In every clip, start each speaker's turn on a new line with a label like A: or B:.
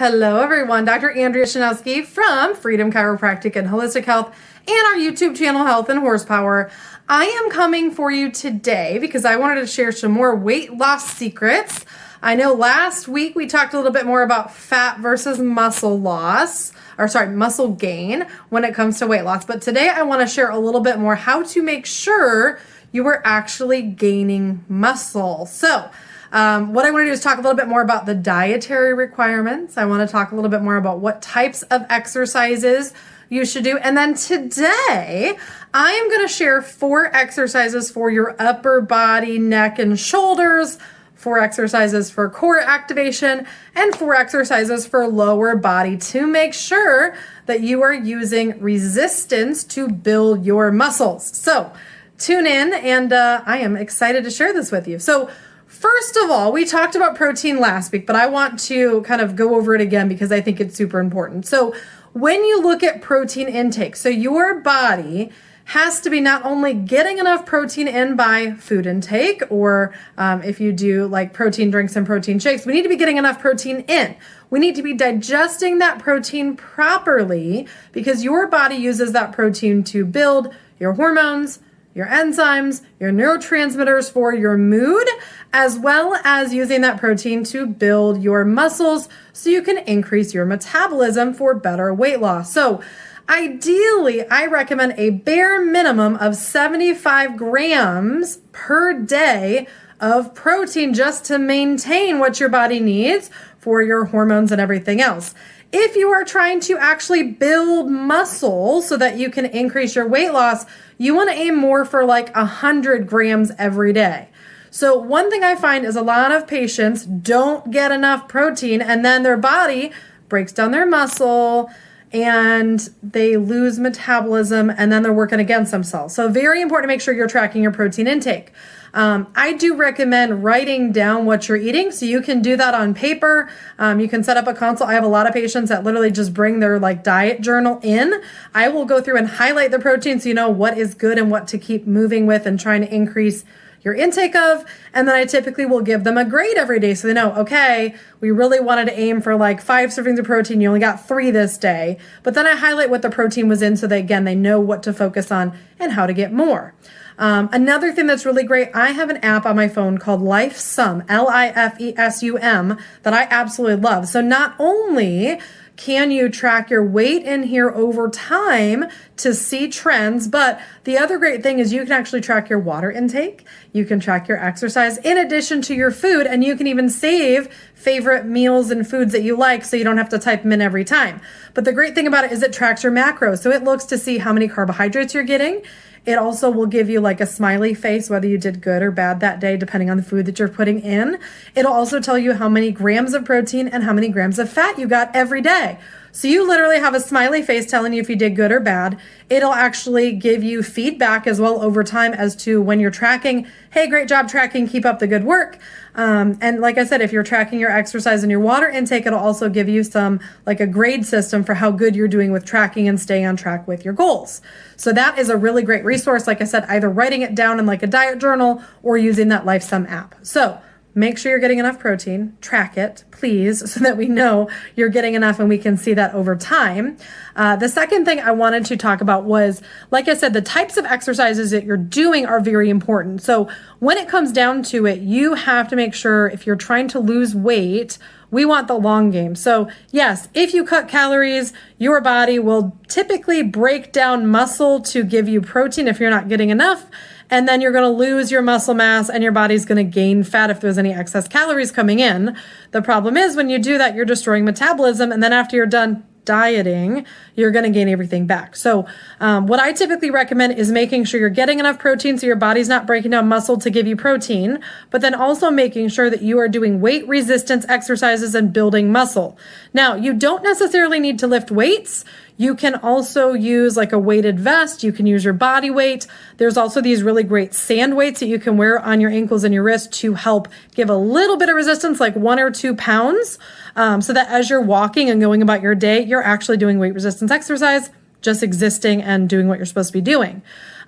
A: Hello everyone, Dr. Andrea Shanowski from Freedom Chiropractic and Holistic Health and our YouTube channel Health and Horsepower. I am coming for you today because I wanted to share some more weight loss secrets. I know last week we talked a little bit more about fat versus muscle loss, muscle gain when it comes to weight loss. But today I want to share a little bit more how to make sure you are actually gaining muscle. So what I want to do is talk a little bit more about the dietary requirements. I want to talk a little bit more about what types of exercises you should do. And then today, I am going to share 4 exercises for your upper body, neck, and shoulders, 4 exercises for core activation, and 4 exercises for lower body to make sure that you are using resistance to build your muscles. So tune in, and I am excited to share this with you. So first of all, we talked about protein last week, but I want to kind of go over it again because I think it's super important. So when you look at protein intake, so your body has to be not only getting enough protein in by food intake, or if you do like protein drinks and protein shakes, we need to be getting enough protein in. We need to be digesting that protein properly because your body uses that protein to build your hormones, your enzymes, your neurotransmitters for your mood, as well as using that protein to build your muscles so you can increase your metabolism for better weight loss. So ideally, I recommend a bare minimum of 75 grams per day of protein just to maintain what your body needs for your hormones and everything else. If you are trying to actually build muscle so that you can increase your weight loss, you want to aim more for like 100 grams every day. So one thing I find is a lot of patients don't get enough protein and then their body breaks down their muscle and they lose metabolism and then they're working against themselves. So very important to make sure you're tracking your protein intake. I do recommend writing down what you're eating. So you can do that on paper. You can set up a consult. I have a lot of patients that literally just bring their like diet journal in. I will go through and highlight the protein so you know what is good and what to keep moving with and trying to increase your intake of. And then I typically will give them a grade every day so they know, okay, we really wanted to aim for like 5 servings of protein. You only got 3 this day. But then I highlight what the protein was in so that, again, they know what to focus on and how to get more. Another thing that's really great, I have an app on my phone called LifeSum, LIFESUM, that I absolutely love. So not only can you track your weight in here over time to see trends, but the other great thing is you can actually track your water intake. You can track your exercise in addition to your food, and you can even save favorite meals and foods that you like so you don't have to type them in every time. But the great thing about it is it tracks your macros. So it looks to see how many carbohydrates you're getting. It also will give you like a smiley face, whether you did good or bad that day, depending on the food that you're putting in. It'll also tell you how many grams of protein and how many grams of fat you got every day. So you literally have a smiley face telling you if you did good or bad. It'll actually give you feedback as well over time as to when you're tracking, hey, great job tracking, keep up the good work. And like I said, if you're tracking your exercise and your water intake, it'll also give you some like a grade system for how good you're doing with tracking and staying on track with your goals. So that is a really great resource. Like I said, either writing it down in like a diet journal or using that LifeSum app. So make sure you're getting enough protein, track it, please, so that we know you're getting enough and we can see that over time. The second thing I wanted to talk about was, like I said, the types of exercises that you're doing are very important. So when it comes down to it, you have to make sure if you're trying to lose weight, we want the long game. So yes, if you cut calories, your body will typically break down muscle to give you protein if you're not getting enough. And then you're going to lose your muscle mass and your body's going to gain fat if there's any excess calories coming in. The problem is when you do that, you're destroying metabolism. And then after you're done dieting, you're going to gain everything back. So what I typically recommend is making sure you're getting enough protein so your body's not breaking down muscle to give you protein, but then also making sure that you are doing weight resistance exercises and building muscle. Now, you don't necessarily need to lift weights. You can also use like a weighted vest. You can use your body weight. There's also these really great sand weights that you can wear on your ankles and your wrists to help give a little bit of resistance, like 1 or 2 pounds, so that as you're walking and going about your day, you're actually doing weight resistance exercise, just existing and doing what you're supposed to be doing.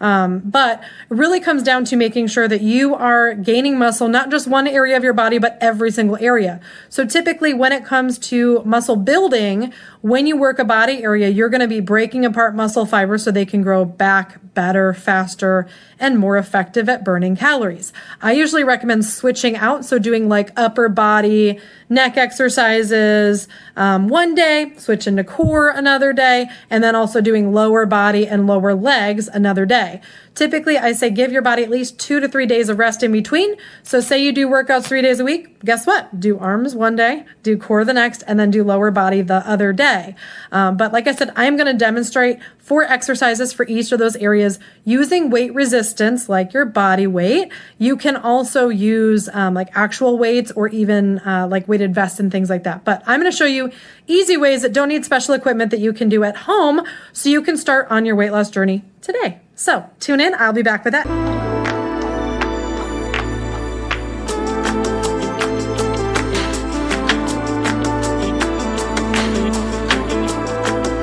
A: But it really comes down to making sure that you are gaining muscle, not just one area of your body, but every single area. So typically when it comes to muscle building, when you work a body area, you're going to be breaking apart muscle fibers so they can grow back better, faster, and more effective at burning calories. I usually recommend switching out. So doing like upper body, neck exercises one day, switch into core another day, and then also doing lower body and lower legs another day. Typically, I say give your body at least 2 to 3 days of rest in between. So say you do workouts 3 days a week, guess what? Do arms one day, do core the next, and then do lower body the other day. But like I said, I'm going to demonstrate 4 exercises for each of those areas using weight resistance, like your body weight. You can also use like actual weights or even like weighted vests and things like that. But I'm going to show you easy ways that don't need special equipment that you can do at home so you can start on your weight loss journey today. So tune in. I'll be back with that.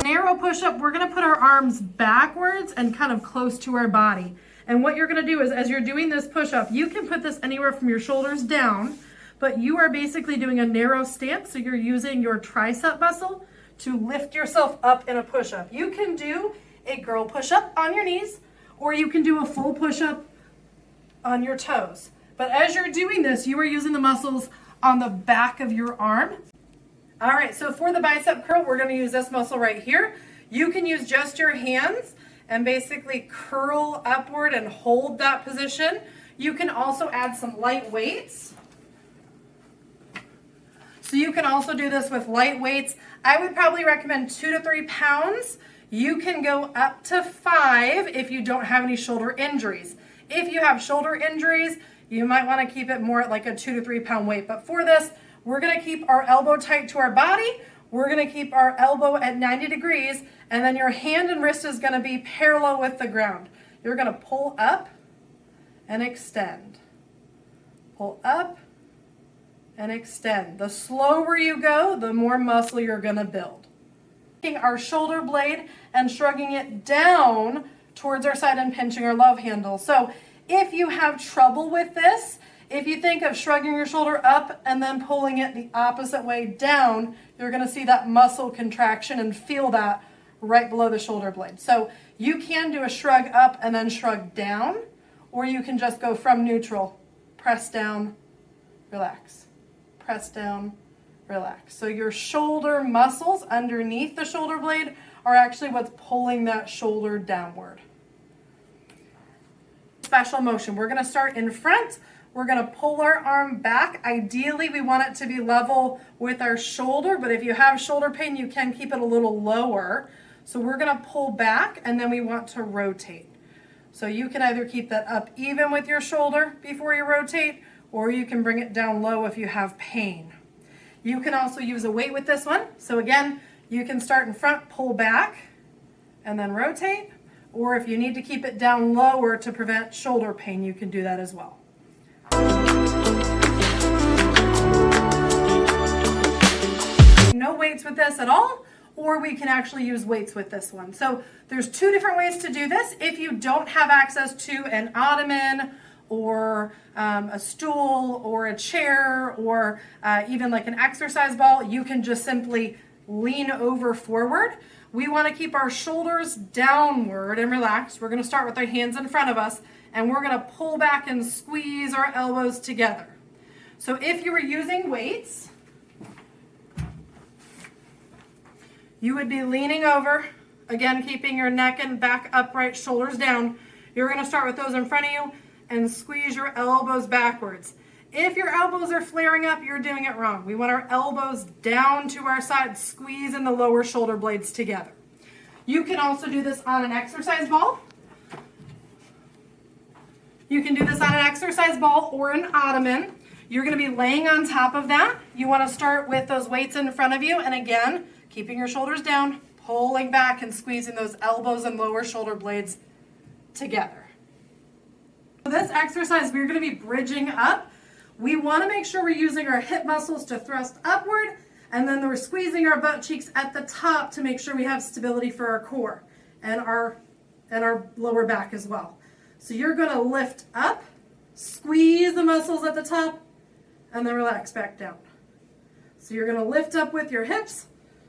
A: Narrow push-up, we're going to put our arms backwards and kind of close to our body. And what you're going to do is, as you're doing this push-up, you can put this anywhere from your shoulders down, but you are basically doing a narrow stance. So you're using your tricep muscle to lift yourself up in a push-up. You can do a girl push-up on your knees, or you can do a full push-up on your toes. But as you're doing this, you are using the muscles on the back of your arm. All right, so for the bicep curl, we're gonna use this muscle right here. You can use just your hands and basically curl upward and hold that position. You can also add some light weights. So you can also do this with light weights. I would probably recommend 2 to 3 pounds. You can go up to 5 if you don't have any shoulder injuries. If you have shoulder injuries, you might want to keep it more at like a 2 to 3 pound weight. But for this, we're going to keep our elbow tight to our body. We're going to keep our elbow at 90 degrees, and then your hand and wrist is going to be parallel with the ground. You're going to pull up and extend. Pull up and extend. The slower you go, the more muscle you're going to build. Taking our shoulder blade and shrugging it down towards our side and pinching our love handle. So if you have trouble with this, if you think of shrugging your shoulder up and then pulling it the opposite way down, you're going to see that muscle contraction and feel that right below the shoulder blade. So you can do a shrug up and then shrug down, or you can just go from neutral, press down, relax, press down, relax. So your shoulder muscles underneath the shoulder blade are actually what's pulling that shoulder downward. Special motion. We're going to start in front. We're going to pull our arm back. Ideally, we want it to be level with our shoulder, but if you have shoulder pain, you can keep it a little lower. So we're going to pull back, and then we want to rotate. So you can either keep that up even with your shoulder before you rotate, or you can bring it down low if you have pain. You can also use a weight with this one. So again, you can start in front, pull back, and then rotate. Or if you need to keep it down lower to prevent shoulder pain, you can do that as well. No weights with this at all, or we can actually use weights with this one. So there's 2 different ways to do this. If you don't have access to an ottoman or a stool or a chair or even like an exercise ball, you can just simply lean over forward. We want to keep our shoulders downward and relaxed. We're going to start with our hands in front of us, and we're going to pull back and squeeze our elbows together. So if you were using weights, you would be leaning over, again, keeping your neck and back upright, shoulders down. You're going to start with those in front of you and squeeze your elbows backwards. If your elbows are flaring up, you're doing it wrong. We want our elbows down to our side, squeezing the lower shoulder blades together. You can also do this on an exercise ball. You can do this on an exercise ball or an ottoman. You're going to be laying on top of that. You want to start with those weights in front of you, and again, keeping your shoulders down, pulling back and squeezing those elbows and lower shoulder blades together. For this exercise, we're going to be bridging up. We want to make sure we're using our hip muscles to thrust upward, and then we're squeezing our butt cheeks at the top to make sure we have stability for our core and our and our lower back as well. So you're gonna lift up, squeeze the muscles at the top, and then relax back down. So you're gonna lift up with your hips,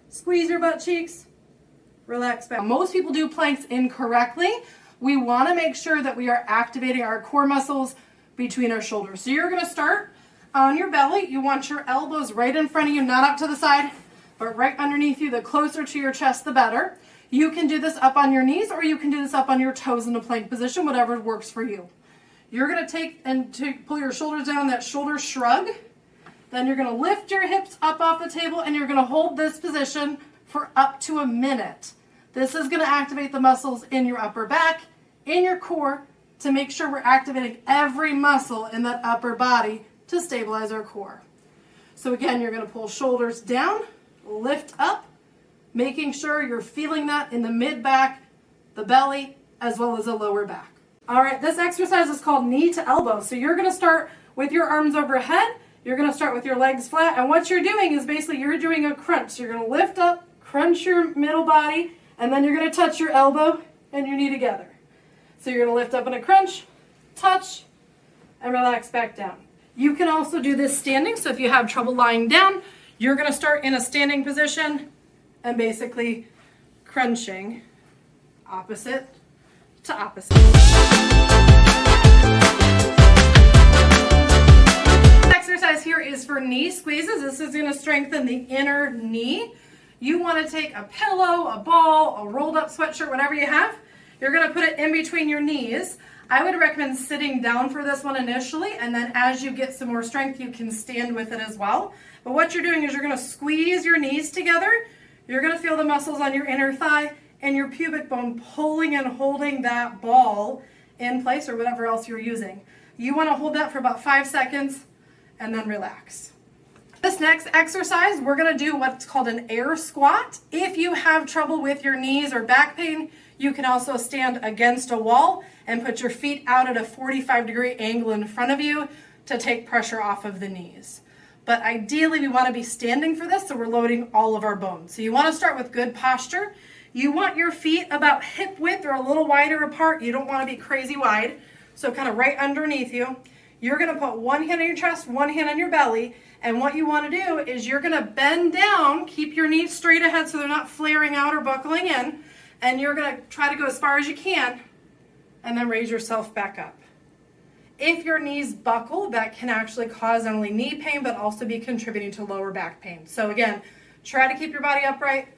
A: squeeze your butt cheeks, relax back. Most people do planks incorrectly. We wanna make sure that we are activating our core muscles between our shoulders. So you're gonna start on your belly. You want your elbows right in front of you, not up to the side, but right underneath you. The closer to your chest, the better. You can do this up on your knees, or you can do this up on your toes in a plank position, whatever works for you. You're gonna take and pull your shoulders down, that shoulder shrug. Then you're gonna lift your hips up off the table, and you're gonna hold this position for up to a minute. This is gonna activate the muscles in your upper back, in your core, to make sure we're activating every muscle in that upper body to stabilize our core. So again, you're gonna pull shoulders down, lift up, making sure you're feeling that in the mid-back, the belly, as well as the lower back. All right, this exercise is called knee to elbow. So you're gonna start with your arms overhead, you're gonna start with your legs flat, and what you're doing is basically you're doing a crunch. So you're gonna lift up, crunch your middle body, and then you're gonna touch your elbow and your knee together. So you're gonna lift up in a crunch, touch, and relax back down. You can also do this standing, so if you have trouble lying down, you're gonna start in a standing position and basically crunching opposite to opposite. This exercise here is for knee squeezes. This is gonna strengthen the inner knee. You wanna take a pillow, a ball, a rolled up sweatshirt, whatever you have. You're gonna put it in between your knees. I would recommend sitting down for this one initially, and then as you get some more strength, you can stand with it as well. But what you're doing is you're gonna squeeze your knees together. You're gonna feel the muscles on your inner thigh and your pubic bone pulling and holding that ball in place, or whatever else you're using. You wanna hold that for about 5 seconds and then relax. This next exercise, we're gonna do what's called an air squat. If you have trouble with your knees or back pain, you can also stand against a wall and put your feet out at a 45-degree angle in front of you to take pressure off of the knees. But ideally, we want to be standing for this, so we're loading all of our bones. So you want to start with good posture. You want your feet about hip width or a little wider apart. You don't want to be crazy wide, so kind of right underneath you. You're going to put one hand on your chest, one hand on your belly, and what you want to do is you're going to bend down, keep your knees straight ahead so they're not flaring out or buckling in, and you're going to try to go as far as you can, and then raise yourself back up. If your knees buckle, that can actually cause not only knee pain, but also be contributing to lower back pain. So again, try to keep your body upright,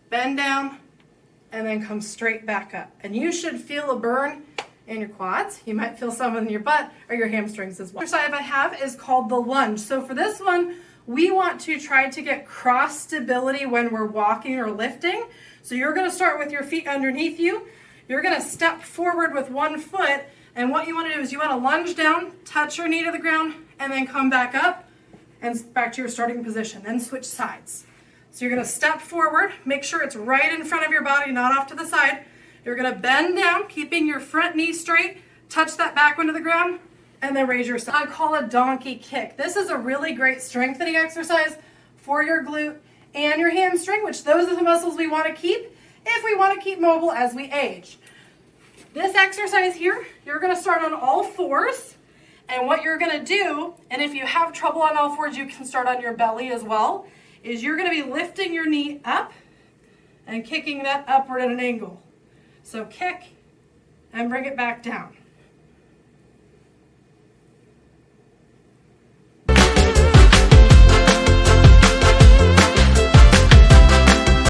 A: bend down, and then come straight back up. And you should feel a burn in your quads. You might feel some in your butt or your hamstrings as well. The exercise I have is called the lunge. So for this one, we want to try to get cross stability when we're walking or lifting. So you're gonna start with your feet underneath you. You're gonna step forward with one foot, and what you wanna do is you wanna lunge down, touch your knee to the ground, and then come back up and back to your starting position, then switch sides. So you're gonna step forward, make sure it's right in front of your body, not off to the side. You're gonna bend down, keeping your front knee straight, touch that back one to the ground, and then raise yourself. I call it donkey kick. This is a really great strengthening exercise for your glute and your hamstring, which those are the muscles we wanna keep if we wanna keep mobile as we age. This exercise here, you're gonna start on all fours, and what you're gonna do, and if you have trouble on all fours, you can start on your belly as well, is you're gonna be lifting your knee up and kicking that upward at an angle. So kick and bring it back down.